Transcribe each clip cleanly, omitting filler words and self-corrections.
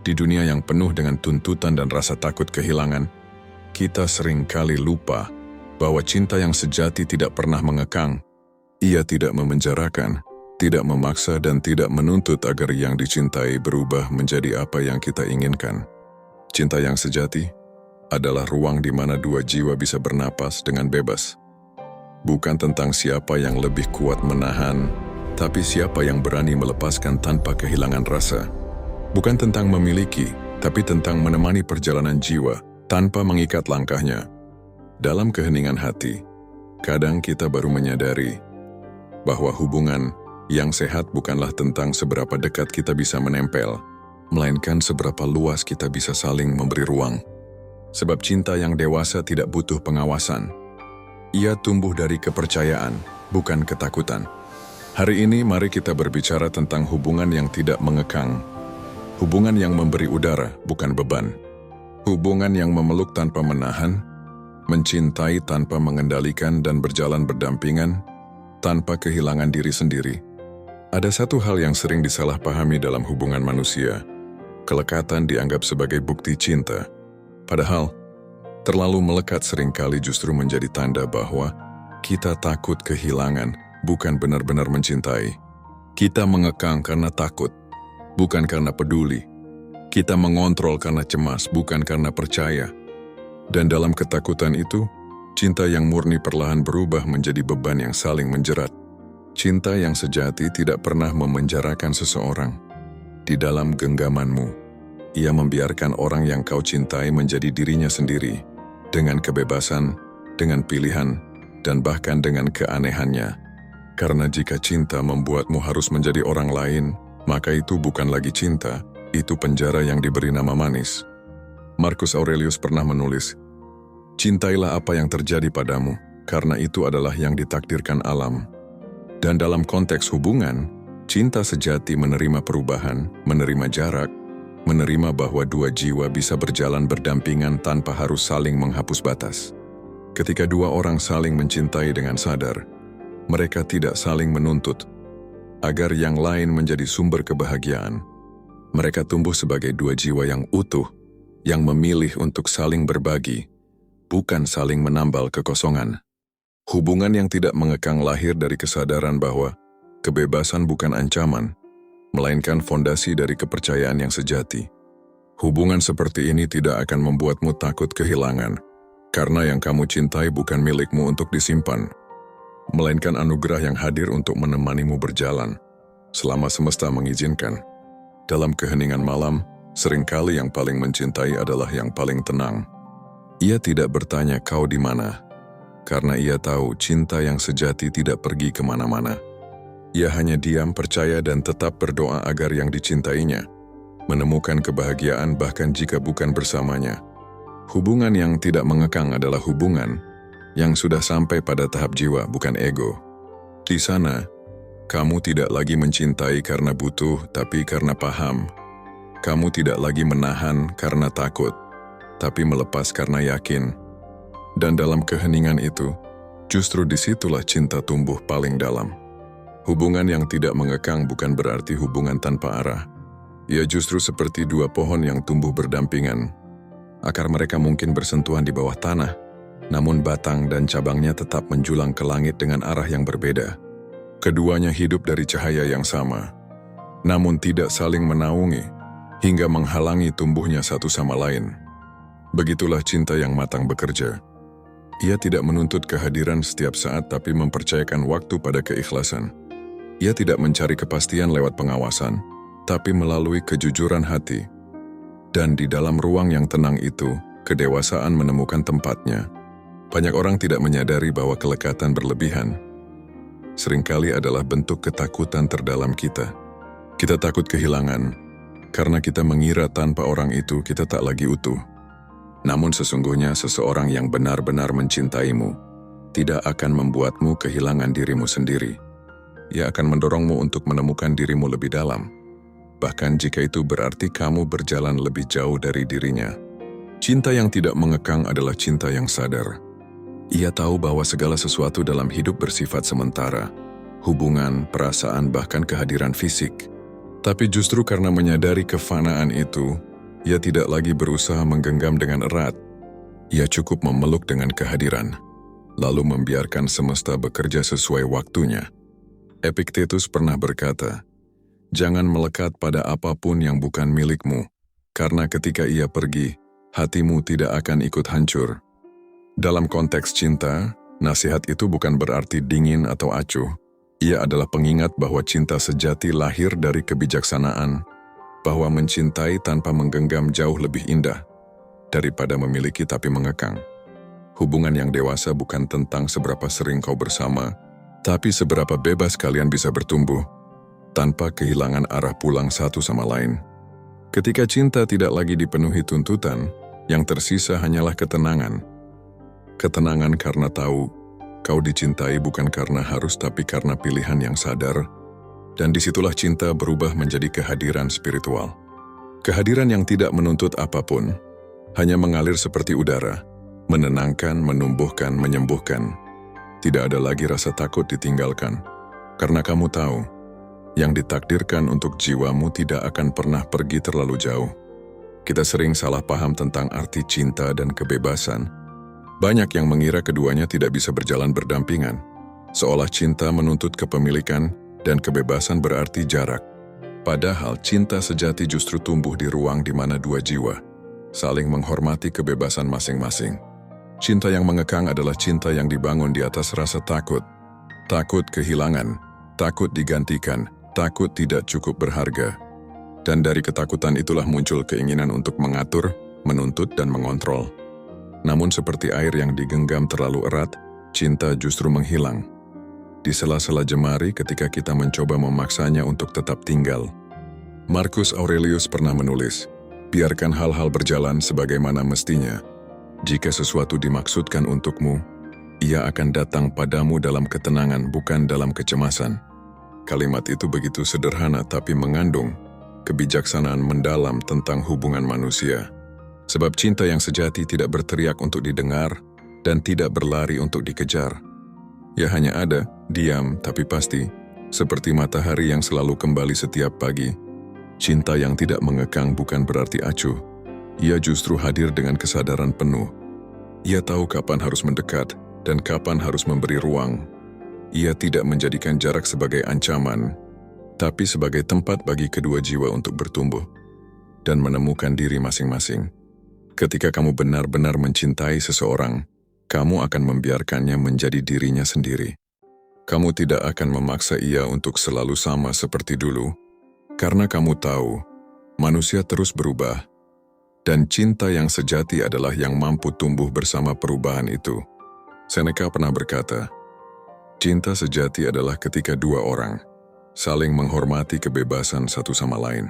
Di dunia yang penuh dengan tuntutan dan rasa takut kehilangan, kita seringkali lupa bahwa cinta yang sejati tidak pernah mengekang. Ia tidak memenjarakan, tidak memaksa dan tidak menuntut agar yang dicintai berubah menjadi apa yang kita inginkan. Cinta yang sejati adalah ruang di mana dua jiwa bisa bernapas dengan bebas. Bukan tentang siapa yang lebih kuat menahan, tapi siapa yang berani melepaskan tanpa kehilangan rasa. Bukan tentang memiliki, tapi tentang menemani perjalanan jiwa tanpa mengikat langkahnya. Dalam keheningan hati, kadang kita baru menyadari bahwa hubungan yang sehat bukanlah tentang seberapa dekat kita bisa menempel, melainkan seberapa luas kita bisa saling memberi ruang. Sebab cinta yang dewasa tidak butuh pengawasan. Ia tumbuh dari kepercayaan, bukan ketakutan. Hari ini mari kita berbicara tentang hubungan yang tidak mengekang. Hubungan yang memberi udara, bukan beban. Hubungan yang memeluk tanpa menahan, mencintai tanpa mengendalikan dan berjalan berdampingan, tanpa kehilangan diri sendiri. Ada satu hal yang sering disalahpahami dalam hubungan manusia. Kelekatan dianggap sebagai bukti cinta. Padahal, terlalu melekat seringkali justru menjadi tanda bahwa kita takut kehilangan, bukan benar-benar mencintai. Kita mengekang karena takut, bukan karena peduli. Kita mengontrol karena cemas, bukan karena percaya. Dan dalam ketakutan itu, cinta yang murni perlahan berubah menjadi beban yang saling menjerat. Cinta yang sejati tidak pernah memenjarakan seseorang. Di dalam genggamanmu, ia membiarkan orang yang kau cintai menjadi dirinya sendiri, dengan kebebasan, dengan pilihan, dan bahkan dengan keanehannya. Karena jika cinta membuatmu harus menjadi orang lain, maka itu bukan lagi cinta, itu penjara yang diberi nama manis. Marcus Aurelius pernah menulis, "Cintailah apa yang terjadi padamu, karena itu adalah yang ditakdirkan alam." Dan dalam konteks hubungan, cinta sejati menerima perubahan, menerima jarak, menerima bahwa dua jiwa bisa berjalan berdampingan tanpa harus saling menghapus batas. Ketika dua orang saling mencintai dengan sadar, mereka tidak saling menuntut agar yang lain menjadi sumber kebahagiaan. Mereka tumbuh sebagai dua jiwa yang utuh, yang memilih untuk saling berbagi, bukan saling menambal kekosongan. Hubungan yang tidak mengekang lahir dari kesadaran bahwa kebebasan bukan ancaman, melainkan fondasi dari kepercayaan yang sejati. Hubungan seperti ini tidak akan membuatmu takut kehilangan, karena yang kamu cintai bukan milikmu untuk disimpan, melainkan anugerah yang hadir untuk menemanimu berjalan, selama semesta mengizinkan. Dalam keheningan malam, seringkali yang paling mencintai adalah yang paling tenang. Ia tidak bertanya kau di mana, karena ia tahu cinta yang sejati tidak pergi kemana-mana. Ia hanya diam, percaya dan tetap berdoa agar yang dicintainya menemukan kebahagiaan bahkan jika bukan bersamanya. Hubungan yang tidak mengekang adalah hubungan yang sudah sampai pada tahap jiwa, bukan ego. Di sana, kamu tidak lagi mencintai karena butuh, tapi karena paham. Kamu tidak lagi menahan karena takut, tapi melepas karena yakin. Dan dalam keheningan itu, justru disitulah cinta tumbuh paling dalam. Hubungan yang tidak mengekang bukan berarti hubungan tanpa arah. Ia justru seperti dua pohon yang tumbuh berdampingan. Akar mereka mungkin bersentuhan di bawah tanah, namun batang dan cabangnya tetap menjulang ke langit dengan arah yang berbeda. Keduanya hidup dari cahaya yang sama, namun tidak saling menaungi hingga menghalangi tumbuhnya satu sama lain. Begitulah cinta yang matang bekerja. Ia tidak menuntut kehadiran setiap saat tapi mempercayakan waktu pada keikhlasan. Ia tidak mencari kepastian lewat pengawasan, tapi melalui kejujuran hati. Dan di dalam ruang yang tenang itu, kedewasaan menemukan tempatnya. Banyak orang tidak menyadari bahwa kelekatan berlebihan seringkali adalah bentuk ketakutan terdalam kita. Kita takut kehilangan, karena kita mengira tanpa orang itu kita tak lagi utuh. Namun sesungguhnya seseorang yang benar-benar mencintaimu tidak akan membuatmu kehilangan dirimu sendiri. Ia akan mendorongmu untuk menemukan dirimu lebih dalam, bahkan jika itu berarti kamu berjalan lebih jauh dari dirinya. Cinta yang tidak mengekang adalah cinta yang sadar. Ia tahu bahwa segala sesuatu dalam hidup bersifat sementara, hubungan, perasaan, bahkan kehadiran fisik. Tapi justru karena menyadari kefanaan itu, Ia tidak lagi berusaha menggenggam dengan erat. Ia cukup memeluk dengan kehadiran, lalu membiarkan semesta bekerja sesuai waktunya. Epictetus pernah berkata, "Jangan melekat pada apapun yang bukan milikmu, karena ketika ia pergi, hatimu tidak akan ikut hancur." Dalam konteks cinta, nasihat itu bukan berarti dingin atau acuh. Ia adalah pengingat bahwa cinta sejati lahir dari kebijaksanaan, bahwa mencintai tanpa menggenggam jauh lebih indah daripada memiliki tapi mengekang. Hubungan yang dewasa bukan tentang seberapa sering kau bersama, tapi seberapa bebas kalian bisa bertumbuh, tanpa kehilangan arah pulang satu sama lain. Ketika cinta tidak lagi dipenuhi tuntutan, yang tersisa hanyalah ketenangan. Ketenangan karena tahu, kau dicintai bukan karena harus tapi karena pilihan yang sadar, dan disitulah cinta berubah menjadi kehadiran spiritual. Kehadiran yang tidak menuntut apapun, hanya mengalir seperti udara, menenangkan, menumbuhkan, menyembuhkan. Tidak ada lagi rasa takut ditinggalkan, karena kamu tahu, yang ditakdirkan untuk jiwamu tidak akan pernah pergi terlalu jauh. Kita sering salah paham tentang arti cinta dan kebebasan. Banyak yang mengira keduanya tidak bisa berjalan berdampingan, seolah cinta menuntut kepemilikan dan kebebasan berarti jarak. Padahal cinta sejati justru tumbuh di ruang di mana dua jiwa saling menghormati kebebasan masing-masing. Cinta yang mengekang adalah cinta yang dibangun di atas rasa takut. Takut kehilangan, takut digantikan, takut tidak cukup berharga. Dan dari ketakutan itulah muncul keinginan untuk mengatur, menuntut, dan mengontrol. Namun seperti air yang digenggam terlalu erat, cinta justru menghilang di sela-sela jemari ketika kita mencoba memaksanya untuk tetap tinggal. Marcus Aurelius pernah menulis, "Biarkan hal-hal berjalan sebagaimana mestinya. Jika sesuatu dimaksudkan untukmu, ia akan datang padamu dalam ketenangan, bukan dalam kecemasan." Kalimat itu begitu sederhana tapi mengandung kebijaksanaan mendalam tentang hubungan manusia. Sebab cinta yang sejati tidak berteriak untuk didengar dan tidak berlari untuk dikejar. Ia hanya ada, diam tapi pasti, seperti matahari yang selalu kembali setiap pagi. Cinta yang tidak mengekang bukan berarti acuh. Ia justru hadir dengan kesadaran penuh. Ia tahu kapan harus mendekat dan kapan harus memberi ruang. Ia tidak menjadikan jarak sebagai ancaman, tapi sebagai tempat bagi kedua jiwa untuk bertumbuh dan menemukan diri masing-masing. Ketika kamu benar-benar mencintai seseorang, kamu akan membiarkannya menjadi dirinya sendiri. Kamu tidak akan memaksa ia untuk selalu sama seperti dulu, karena kamu tahu, manusia terus berubah, dan cinta yang sejati adalah yang mampu tumbuh bersama perubahan itu. Seneca pernah berkata, "Cinta sejati adalah ketika dua orang saling menghormati kebebasan satu sama lain."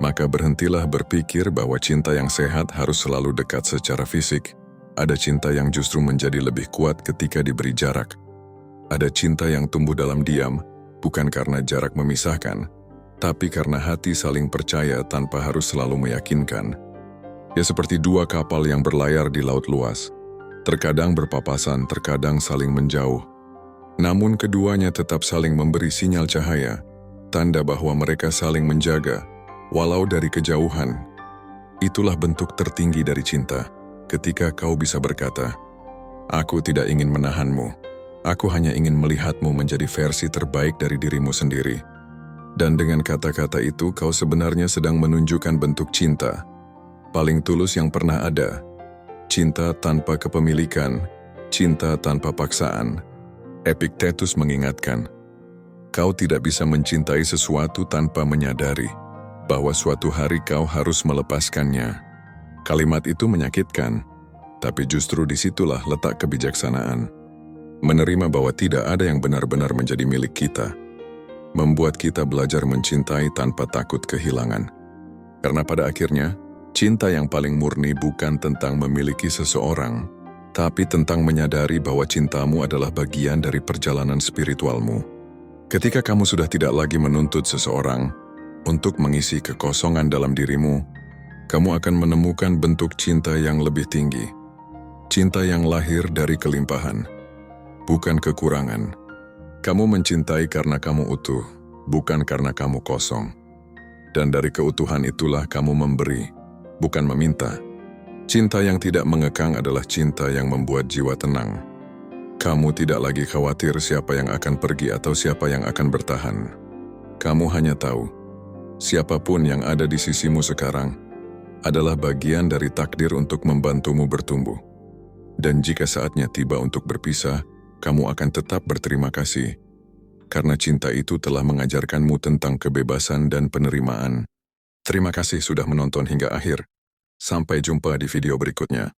Maka berhentilah berpikir bahwa cinta yang sehat harus selalu dekat secara fisik. Ada cinta yang justru menjadi lebih kuat ketika diberi jarak. Ada cinta yang tumbuh dalam diam, bukan karena jarak memisahkan, tapi karena hati saling percaya tanpa harus selalu meyakinkan. Ya seperti dua kapal yang berlayar di laut luas. Terkadang berpapasan, terkadang saling menjauh. Namun keduanya tetap saling memberi sinyal cahaya, tanda bahwa mereka saling menjaga, walau dari kejauhan. Itulah bentuk tertinggi dari cinta. Ketika kau bisa berkata, "Aku tidak ingin menahanmu, aku hanya ingin melihatmu menjadi versi terbaik dari dirimu sendiri." Dan dengan kata-kata itu kau sebenarnya sedang menunjukkan bentuk cinta paling tulus yang pernah ada. Cinta tanpa kepemilikan, cinta tanpa paksaan. Epictetus mengingatkan, kau tidak bisa mencintai sesuatu tanpa menyadari bahwa suatu hari kau harus melepaskannya. Kalimat itu menyakitkan, tapi justru disitulah letak kebijaksanaan. Menerima bahwa tidak ada yang benar-benar menjadi milik kita, membuat kita belajar mencintai tanpa takut kehilangan. Karena pada akhirnya, cinta yang paling murni bukan tentang memiliki seseorang, tapi tentang menyadari bahwa cintamu adalah bagian dari perjalanan spiritualmu. Ketika kamu sudah tidak lagi menuntut seseorang untuk mengisi kekosongan dalam dirimu, kamu akan menemukan bentuk cinta yang lebih tinggi. Cinta yang lahir dari kelimpahan, bukan kekurangan. Kamu mencintai karena kamu utuh, bukan karena kamu kosong. Dan dari keutuhan itulah kamu memberi, bukan meminta. Cinta yang tidak mengekang adalah cinta yang membuat jiwa tenang. Kamu tidak lagi khawatir siapa yang akan pergi atau siapa yang akan bertahan. Kamu hanya tahu, siapapun yang ada di sisimu sekarang adalah bagian dari takdir untuk membantumu bertumbuh. Dan jika saatnya tiba untuk berpisah, kamu akan tetap berterima kasih. Karena cinta itu telah mengajarkanmu tentang kebebasan dan penerimaan. Terima kasih sudah menonton hingga akhir. Sampai jumpa di video berikutnya.